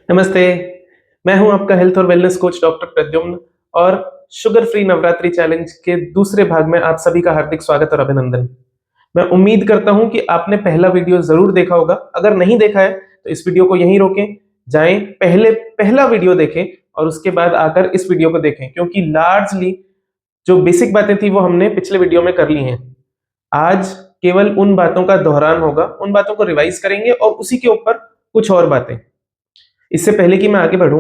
नमस्ते। मैं हूं आपका हेल्थ और वेलनेस कोच डॉक्टर प्रद्युम्न और शुगर फ्री नवरात्रि चैलेंज के दूसरे भाग में आप सभी का हार्दिक स्वागत और अभिनंदन। मैं उम्मीद करता हूं कि आपने पहला वीडियो जरूर देखा होगा। अगर नहीं देखा है तो इस वीडियो को यहीं रोकें, जाएं पहले पहला वीडियो देखें और उसके बाद आकर इस वीडियो को देखें, क्योंकि लार्जली जो बेसिक बातें थी वो हमने पिछले वीडियो में कर ली हैं। आज केवल उन बातों का दोहरान होगा, उन बातों को रिवाइज करेंगे और उसी के ऊपर कुछ और बातें। इससे पहले कि मैं आगे बढ़ूं,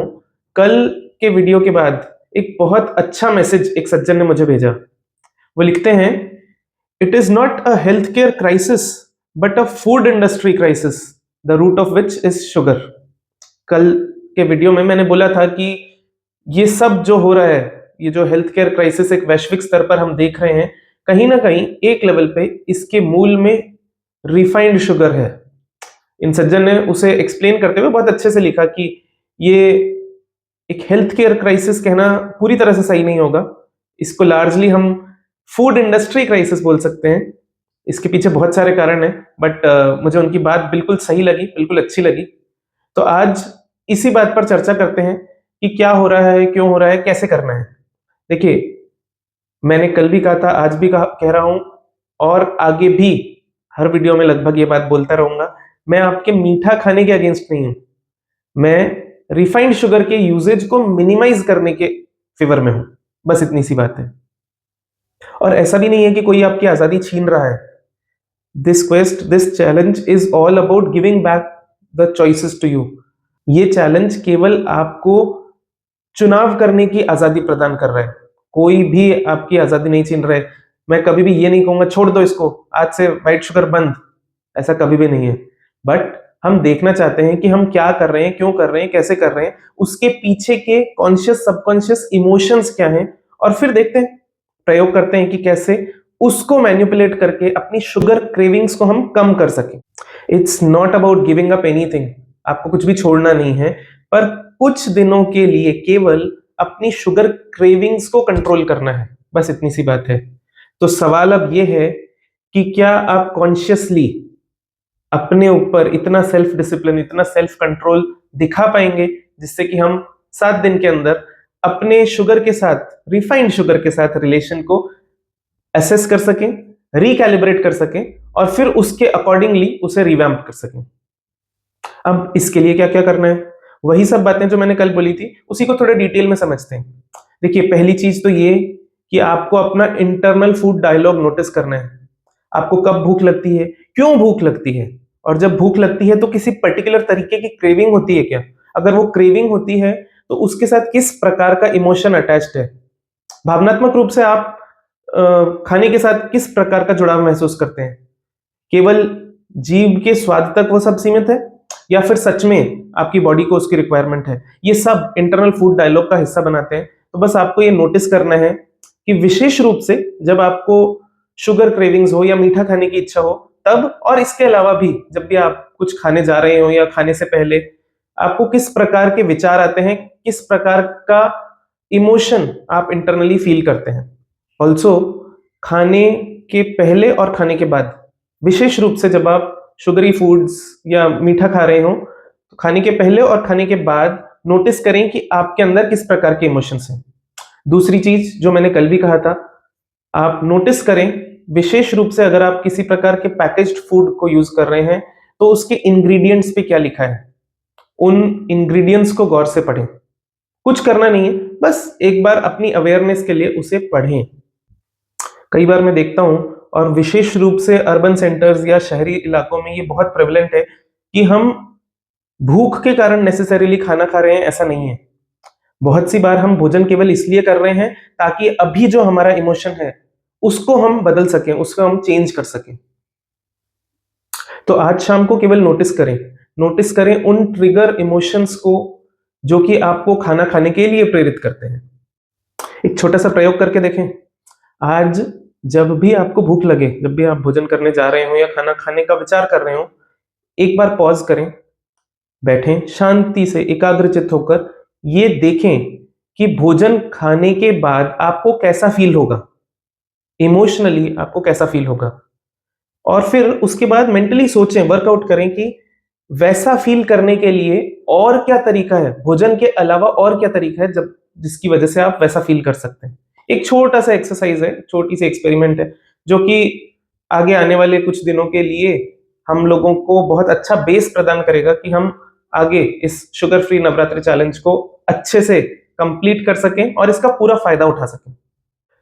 कल के वीडियो के बाद एक बहुत अच्छा मैसेज एक सज्जन ने मुझे भेजा। वो लिखते हैं, it is not a health care crisis but a food industry crisis, the root of which is sugar. कल के वीडियो में मैंने बोला था कि ये सब जो हो रहा है, ये जो हेल्थ केयर क्राइसिस एक वैश्विक स्तर पर हम देख रहे हैं, कहीं ना कहीं एक लेवल पे इसके मूल में रिफाइंड शुगर है। इन सज्जन ने उसे एक्सप्लेन करते हुए बहुत अच्छे से लिखा कि ये एक हेल्थ केयर क्राइसिस कहना पूरी तरह से सही नहीं होगा। इसको लार्जली हम फूड इंडस्ट्री क्राइसिस बोल सकते हैं। इसके पीछे बहुत सारे कारण हैं, बट मुझे उनकी बात बिल्कुल सही लगी, बिल्कुल अच्छी लगी। तो आज इसी बात पर चर्चा करते हैं कि क्या हो रहा है, क्यों हो रहा है, कैसे करना है। देखिए, मैंने कल भी कहा था, आज भी कह रहा हूं और आगे भी हर वीडियो में लगभग ये बात बोलता रहूंगा। मैं आपके मीठा खाने के अगेंस्ट नहीं हूं, मैं रिफाइंड शुगर के यूजेज को मिनिमाइज करने के फेवर में हूं। बस इतनी सी बात है। और ऐसा भी नहीं है कि कोई आपकी आजादी छीन रहा है। This challenge is all about giving back the choices to you. ये चैलेंज केवल आपको चुनाव करने की आजादी प्रदान कर रहा है, कोई भी आपकी आजादी नहीं छीन रहा है। मैं कभी भी ये नहीं कहूंगा छोड़ दो इसको, आज से व्हाइट शुगर बंद, ऐसा कभी भी नहीं है। बट हम देखना चाहते हैं कि हम क्या कर रहे हैं, क्यों कर रहे हैं, कैसे कर रहे हैं, उसके पीछे के कॉन्शियस सबकॉन्शियस इमोशंस क्या हैं, और फिर देखते हैं, प्रयोग करते हैं कि कैसे उसको मैनिपुलेट करके अपनी शुगर क्रेविंग्स को हम कम कर सकें। It's not about giving up anything, आपको कुछ भी छोड़ना नहीं है, पर कुछ दिनों के लिए केवल अपनी शुगर क्रेविंग्स को कंट्रोल करना है। बस इतनी सी बात है। तो सवाल अब यह है कि क्या आप कॉन्शियसली अपने ऊपर इतना सेल्फ डिसिप्लिन, इतना सेल्फ कंट्रोल दिखा पाएंगे जिससे कि हम 7 दिन के अंदर अपने शुगर के साथ, रिफाइंड शुगर के साथ रिलेशन को असेस कर सकें, रिकैलिब्रेट कर सकें और फिर उसके अकॉर्डिंगली उसे रिवैम्प कर सकें। अब इसके लिए क्या क्या करना है, वही सब बातें जो मैंने कल बोली थी, उसी को थोड़े डिटेल में समझते हैं। देखिए, पहली चीज तो ये कि आपको अपना इंटरनल फूड डायलॉग नोटिस करना है। आपको कब भूख लगती है, क्यों भूख लगती है, और जब भूख लगती है तो किसी पर्टिकुलर तरीके की क्रेविंग होती है क्या, अगर वो क्रेविंग होती है तो उसके साथ किस प्रकार का इमोशन अटैच्ड है। भावनात्मक रूप से आप खाने के साथ किस प्रकार का जुड़ाव महसूस करते हैं। केवल जीभ के स्वाद तक वो सब सीमित है, या फिर सच में आपकी बॉडी को उसकी रिक्वायरमेंट है। ये सब इंटरनल फूड डायलॉग का हिस्सा बनाते हैं। तो बस आपको ये नोटिस करना है कि विशेष रूप से जब आपको शुगर क्रेविंग्स हो या मीठा खाने की इच्छा हो तब, और इसके अलावा भी जब भी आप कुछ खाने जा रहे हो या खाने से पहले आपको किस प्रकार के विचार आते हैं, किस प्रकार का इमोशन आप इंटरनली फील करते हैं। ऑल्सो खाने के पहले और खाने के बाद, विशेष रूप से जब आप शुगरी फूड्स या मीठा खा रहे हो, तो खाने के पहले और खाने के बाद नोटिस करें कि आपके अंदर किस प्रकार के इमोशंस हैं। दूसरी चीज जो मैंने कल भी कहा था, आप नोटिस करें, विशेष रूप से अगर आप किसी प्रकार के पैकेज्ड फूड को यूज कर रहे हैं तो उसके इंग्रेडिएंट्स पे क्या लिखा है, उन इंग्रेडिएंट्स को गौर से पढ़ें। कुछ करना नहीं है, बस एक बार अपनी अवेयरनेस के लिए उसे पढ़ें। कई बार मैं देखता हूं, और विशेष रूप से अर्बन सेंटर्स या शहरी इलाकों में ये बहुत प्रेवलेंट है, कि हम भूख के कारण नेसेसरीली खाना खा रहे हैं, ऐसा नहीं है। बहुत सी बार हम भोजन केवल इसलिए कर रहे हैं ताकि अभी जो हमारा इमोशन है उसको हम बदल सकें, उसको हम चेंज कर सकें। तो आज शाम को केवल नोटिस करें उन ट्रिगर इमोशंस को जो कि आपको खाना खाने के लिए प्रेरित करते हैं। एक छोटा सा प्रयोग करके देखें। आज जब भी आपको भूख लगे, जब भी आप भोजन करने जा रहे हो या खाना खाने का विचार कर रहे हो, एक बार पॉज करें, बैठें शांति से एकाग्रचित्त होकर, ये देखें कि भोजन खाने के बाद आपको कैसा फील होगा, इमोशनली आपको कैसा फील होगा। और फिर उसके बाद मेंटली सोचें, वर्कआउट करें कि वैसा फील करने के लिए और क्या तरीका है, भोजन के अलावा और क्या तरीका है जब जिसकी वजह से आप वैसा फील कर सकते हैं। एक छोटा सा एक्सरसाइज है, छोटी सी एक्सपेरिमेंट है, जो कि आगे आने वाले कुछ दिनों के लिए हम लोगों को बहुत अच्छा बेस प्रदान करेगा कि हम आगे इस शुगर फ्री नवरात्रि चैलेंज को अच्छे से कंप्लीट कर सकें और इसका पूरा फायदा उठा सकें।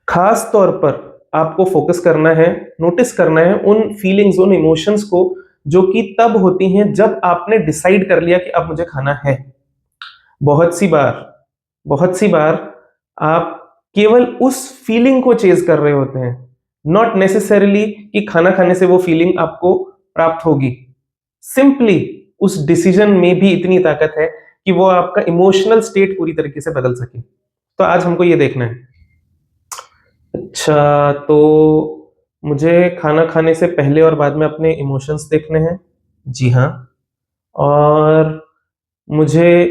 खास तौर पर आपको फोकस करना है, नोटिस करना है उन फीलिंग्स, उन इमोशंस को जो कि तब होती हैं जब आपने डिसाइड कर लिया कि अब मुझे खाना है। बहुत सी बार बहुत सी बार आप केवल उस फीलिंग को चेज कर रहे होते हैं, नॉट नेसेसरीली कि खाना खाने से वो फीलिंग आपको प्राप्त होगी। सिंपली उस डिसीजन में भी इतनी ताकत है कि वो आपका इमोशनल स्टेट पूरी तरीके से बदल सके। तो आज हमको ये देखना है। अच्छा, तो मुझे खाना खाने से पहले और बाद में अपने इमोशंस देखने हैं। जी हाँ। और मुझे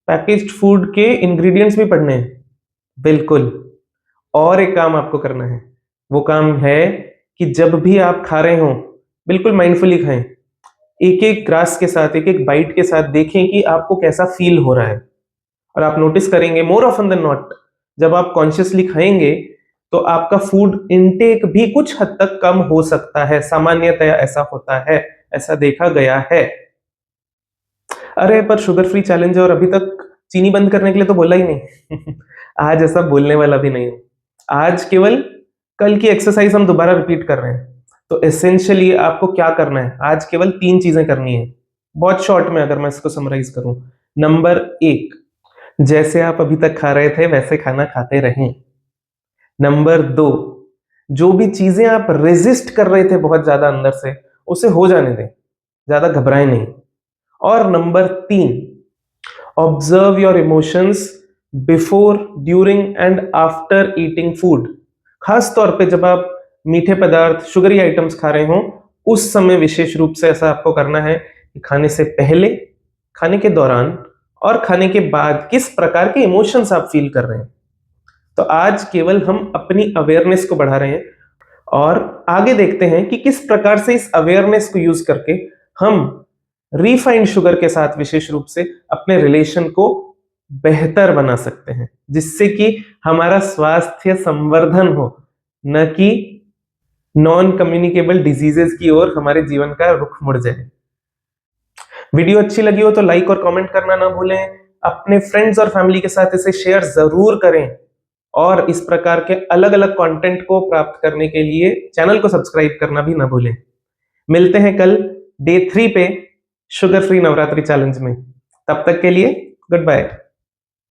पैकेज्ड फूड के इंग्रेडिएंट्स भी पढ़ने हैं। बिल्कुल। और एक काम आपको करना है, वो काम है कि जब भी आप खा रहे हो, बिल्कुल माइंडफुली खाएं। एक एक ग्रास के साथ, एक एक बाइट के साथ देखें कि आपको कैसा फील हो रहा है। और आप नोटिस करेंगे मोर ऑफन देन नॉट, जब आप कॉन्शियसली खाएंगे तो आपका फूड इनटेक भी कुछ हद तक कम हो सकता है। सामान्यतया ऐसा होता है, ऐसा देखा गया है। अरे पर शुगर फ्री चैलेंज है और अभी तक चीनी बंद करने के लिए तो बोला ही नहीं। आज ऐसा बोलने वाला भी नहीं हूं। आज केवल कल की एक्सरसाइज हम दोबारा रिपीट कर रहे हैं। तो एसेंशियली आपको क्या करना है, आज केवल 3 चीजें करनी है, बहुत शॉर्ट में अगर मैं इसको समराइज करूं। नंबर 1, जैसे आप अभी तक खा रहे थे वैसे खाना खाते रहें। नंबर 2, जो भी चीजें आप रेजिस्ट कर रहे थे बहुत ज्यादा अंदर से, उसे हो जाने दें, ज्यादा घबराएं नहीं। और number 3, observe your emotions before, during and after eating food. खास तौर पे जब आप मीठे पदार्थ, शुगरी आइटम्स खा रहे हो, उस समय विशेष रूप से ऐसा आपको करना है कि खाने से पहले, खाने के दौरान और खाने के बाद किस प्रकार के इमोशंस आप फील कर रहे हैं। तो आज केवल हम अपनी अवेयरनेस को बढ़ा रहे हैं और आगे देखते हैं कि किस प्रकार से इस अवेयरनेस को यूज करके हम रिफाइंड शुगर के साथ विशेष रूप से अपने रिलेशन को बेहतर बना सकते हैं, जिससे कि हमारा स्वास्थ्य संवर्धन हो, न कि नॉन कम्युनिकेबल डिजीजेस की ओर हमारे जीवन का रुख मुड़ जाए। वीडियो अच्छी लगी हो तो लाइक और कमेंट करना ना भूलें। अपने फ्रेंड्स और फैमिली के साथ इसे शेयर जरूर करें और इस प्रकार के अलग अलग कंटेंट को प्राप्त करने के लिए चैनल को सब्सक्राइब करना भी ना भूलें। मिलते हैं कल डे 3 पे शुगर फ्री नवरात्रि चैलेंज में। तब तक के लिए गुड बाय।